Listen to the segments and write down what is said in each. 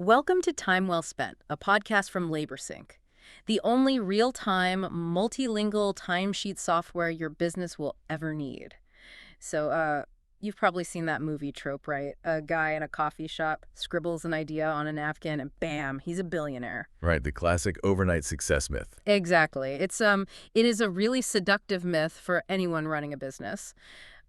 Welcome to Time Well Spent, a podcast from LaborSync, the only real-time, multilingual timesheet software your business will ever need. You've probably seen that movie trope, right? A guy in a coffee shop scribbles an idea on a napkin and bam, he's a billionaire. Right, the classic overnight success myth. Exactly. It is a really seductive myth for anyone running a business.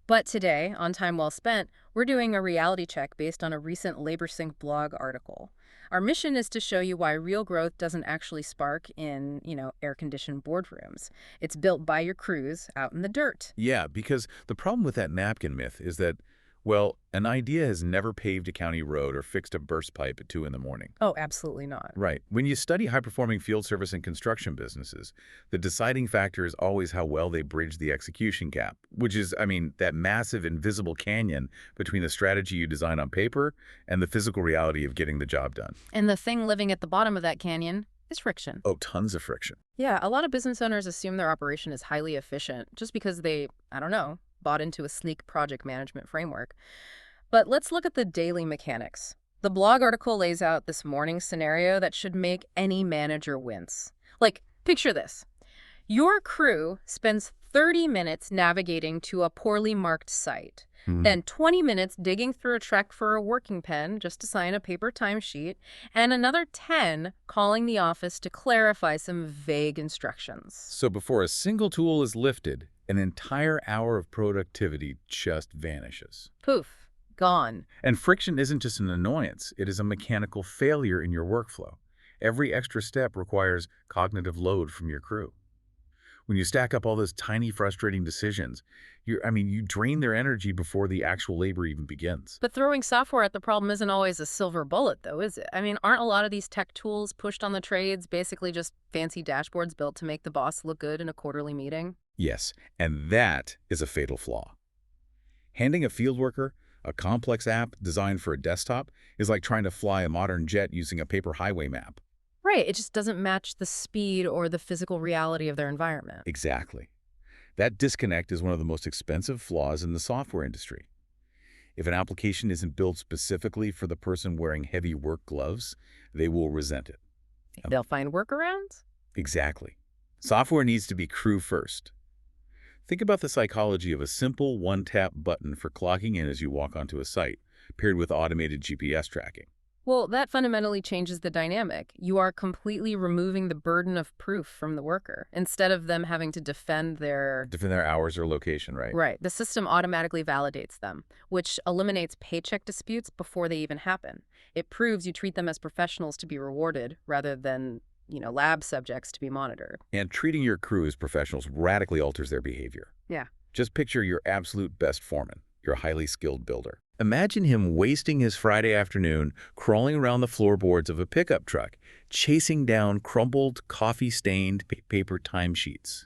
But today, on Time Well Spent, we're doing a reality check based on a recent LaborSync blog article. Our mission is to show you why real growth doesn't actually spark in, air-conditioned boardrooms. It's built by your crews out in the dirt. Yeah, because the problem with that napkin myth is that, well, an idea has never paved a county road or fixed a burst pipe at 2 in the morning. Oh, absolutely not. Right. When you study high-performing field service and construction businesses, the deciding factor is always how well they bridge the execution gap, which is, that massive invisible canyon between the strategy you design on paper and the physical reality of getting the job done. And the thing living at the bottom of that canyon is friction. Oh, tons of friction. Yeah, a lot of business owners assume their operation is highly efficient just because they, bought into a sleek project management framework. But let's look at the daily mechanics. The blog article lays out this morning scenario that should make any manager wince. Like, picture this. Your crew spends 30 minutes navigating to a poorly marked site, then 20 minutes digging through a trek for a working pen just to sign a paper timesheet, and another 10 calling the office to clarify some vague instructions. So before a single tool is lifted, an entire hour of productivity just vanishes. Poof, gone. And friction isn't just an annoyance, it is a mechanical failure in your workflow. Every extra step requires cognitive load from your crew. When you stack up all those tiny, frustrating decisions, you drain their energy before the actual labor even begins. But throwing software at the problem isn't always a silver bullet, though, is it? Aren't a lot of these tech tools pushed on the trades basically just fancy dashboards built to make the boss look good in a quarterly meeting? Yes, and that is a fatal flaw. Handing a field worker a complex app designed for a desktop is like trying to fly a modern jet using a paper highway map. Right, it just doesn't match the speed or the physical reality of their environment. Exactly. That disconnect is one of the most expensive flaws in the software industry. If an application isn't built specifically for the person wearing heavy work gloves, they will resent it. They'll find workarounds? Exactly. Software needs to be crew first. Think about the psychology of a simple one-tap button for clocking in as you walk onto a site, paired with automated GPS tracking. Well, that fundamentally changes the dynamic. You are completely removing the burden of proof from the worker, instead of them having to defend their hours or location, right? Right. The system automatically validates them, which eliminates paycheck disputes before they even happen. It proves you treat them as professionals to be rewarded rather than, lab subjects to be monitored. And treating your crew as professionals radically alters their behavior. Yeah. Just picture your absolute best foreman, your highly skilled builder. Imagine him wasting his Friday afternoon crawling around the floorboards of a pickup truck, chasing down crumpled, coffee-stained paper timesheets.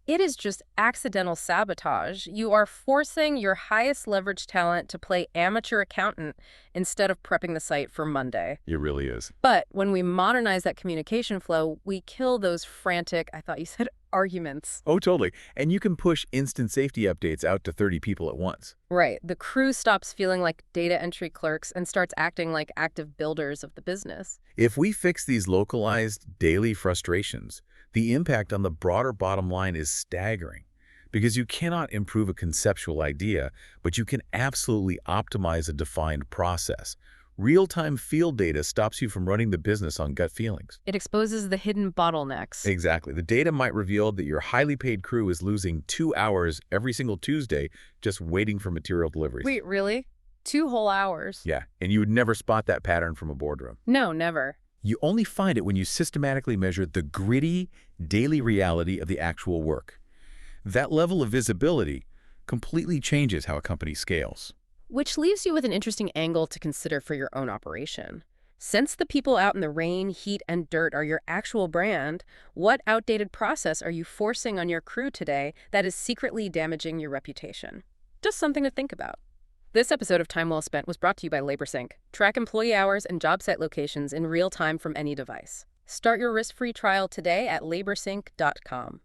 It is just accidental sabotage. You are forcing your highest leverage talent to play amateur accountant instead of prepping the site for Monday. It really is. But when we modernize that communication flow, we kill those frantic, I thought you said arguments. Oh, totally. And you can push instant safety updates out to 30 people at once. Right. The crew stops feeling like data entry clerks and starts acting like active builders of the business. If we fix these localized daily frustrations, the impact on the broader bottom line is staggering. Because you cannot improve a conceptual idea, but you can absolutely optimize a defined process. Real-time field data stops you from running the business on gut feelings. It exposes the hidden bottlenecks. Exactly. The data might reveal that your highly paid crew is losing 2 hours every single Tuesday just waiting for material deliveries. Wait, really? 2 whole hours? Yeah, and you would never spot that pattern from a boardroom. No, never. You only find it when you systematically measure the gritty, daily reality of the actual work. That level of visibility completely changes how a company scales. Which leaves you with an interesting angle to consider for your own operation. Since the people out in the rain, heat, and dirt are your actual brand, what outdated process are you forcing on your crew today that is secretly damaging your reputation? Just something to think about. This episode of Time Well Spent was brought to you by LaborSync. Track employee hours and job site locations in real time from any device. Start your risk-free trial today at laborsync.com.